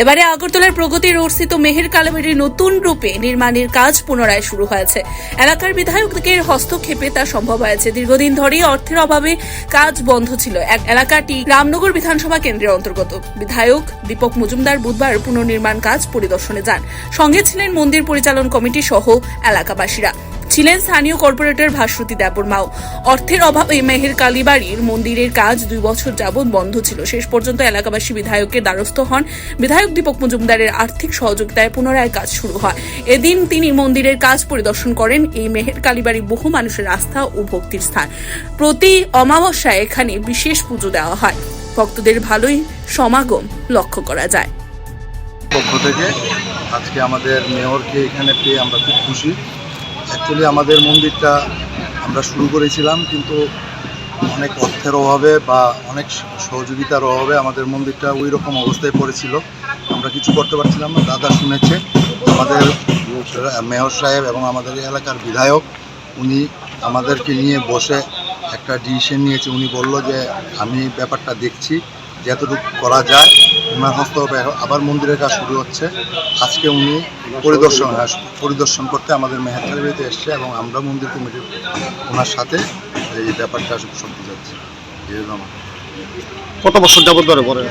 এবারে আগরতলার প্রগতি রোডস্থিত মেহের কালীবাড়ির নতুন রূপে নির্মাণের কাজ পুনরায় শুরু হয়েছে। এলাকার বিধায়কের হস্তক্ষেপে তা সম্ভব হয়েছে। দীর্ঘদিন ধরেই অর্থের অভাবে কাজ বন্ধ ছিল। এলাকাটি রামনগর বিধানসভা কেন্দ্রের অন্তর্গত। বিধায়ক দীপক মজুমদার বুধবার পুনর্নির্মাণ কাজ পরিদর্শনে যান। সঙ্গে ছিলেন মন্দির পরিচালন কমিটি সহ এলাকাবাসীরা। ছিলেন স্থানীয় কর্পোরেটর ভাস্বতী দেববর্মাও। অর্থের অভাবে মেহের কালীবাড়ির মন্দিরের কাজ 2 বছর যাবৎ বন্ধ ছিল। শেষ পর্যন্ত এলাকাবাসী বিধায়কের দ্বারস্থ হন। বিধায়ক দীপক মজুমদারের আর্থিক সহযোগিতায় পুনরায় কাজ শুরু হয়। এদিন তিনি মন্দিরের কাজ পরিদর্শন করেন। এই মেহের কালীবাড়ি বহু মানুষের আস্থা ও ভক্তির স্থান। প্রতি অমাবস্যায় এখানে বিশেষ পুজো দেওয়া হয়। ভক্তদের ভালোই সমাগম লক্ষ্য করা যায়। পক্ষ থেকে আজকে আমাদের মেয়রকে এখানে পেয়ে আমরা খুব খুশি। অ্যাকচুয়ালি আমাদের মন্দিরটা আমরা শুরু করেছিলাম, কিন্তু অনেক অর্থের অভাবে বা অনেক সহযোগিতার অভাবে আমাদের মন্দিরটা ওই রকম অবস্থায় পড়েছিল। আমরা কিছু করতে পারছিলাম না। দাদা শুনেছে, আমাদের মেয়র সাহেব এবং আমাদের এলাকার বিধায়ক উনি আমাদেরকে নিয়ে বসে একটা ডিসিশন নিয়েছে। উনি বলল যে আমি ব্যাপারটা দেখছি, যতটুকু করা যায় ওনার হস্তক্ষেপে আবার মন্দিরের কাজ শুরু হচ্ছে। আজকে উনি পরিদর্শন করতে আমাদের মেহের কালীবাড়িতে এসছে এবং আমরা মন্দির কমিটির ওনার সাথে এই ব্যাপারটা সত্যি যাচ্ছে। কত বছর যাবত ধরে পরে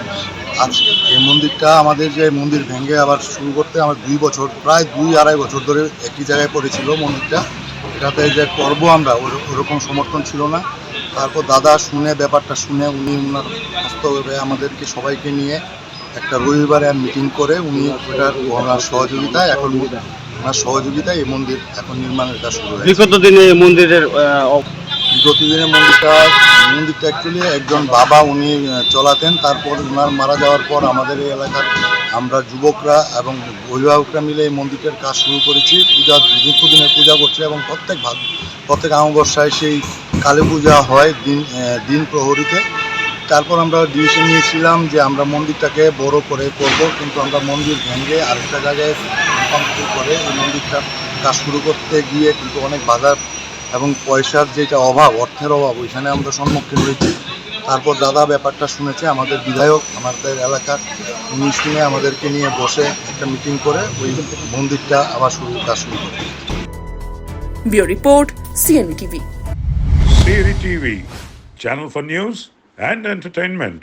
আজ এই মন্দিরটা আমাদের যে মন্দির ভেঙে আবার শুরু করতে আমার 2 বছর, প্রায় 2-2.5 বছর ধরে একই জায়গায় পড়েছিল মন্দিরটা। এটাতে যে করব আমরা ওরকম সমর্থন ছিল না। তারপর দাদা ব্যাপারটা শুনে উনি ওনার হস্তক্ষেপে আমাদেরকে সবাইকে নিয়ে একটা রবিবারে মিটিং করে উনি ওনার সহযোগিতায় এই মন্দির এখন নির্মাণের কাজ শুরু হয়েছে। বিগত দিনে মন্দিরের মন্দিরটা অ্যাকচুয়ালি একজন বাবা উনি চলাতেন। তারপর ওনার মারা যাওয়ার পর আমাদের এই এলাকার আমরা যুবকরা এবং অভিভাবকরা মিলে এই মন্দিরটার কাজ শুরু করেছি। দীর্ঘদিনের পূজা করছি এবং প্রত্যেক অমাবস্যায় সেই কালী পূজা হয় দিন প্রহরীতে। তারপর আমরা ডিসিশন নিয়েছিলাম যে আমরা মন্দিরটাকে বড় করে করব, কিন্তু আমরা মন্দির ভেঙে আরেকটা জায়গায় কমপ্লিট করে এই মন্দিরটার কাজ শুরু করতে গিয়ে কিন্তু অনেক বাধা এবং পয়সার যেটা অভাব, অর্থের অভাব, ওইখানে আমরা সম্মুখীন হয়েছি। তারপর দাদা ব্যাপারটা শুনেছে, আমাদের বিধায়ক আমাদের এলাকার উনি শুনে আমাদেরকে নিয়ে বসে একটা মিটিং করে ওই মন্দিরটা আবার কাজ শুরু করে। Bureau report, CNV TV। CNV TV, channel for news and entertainment.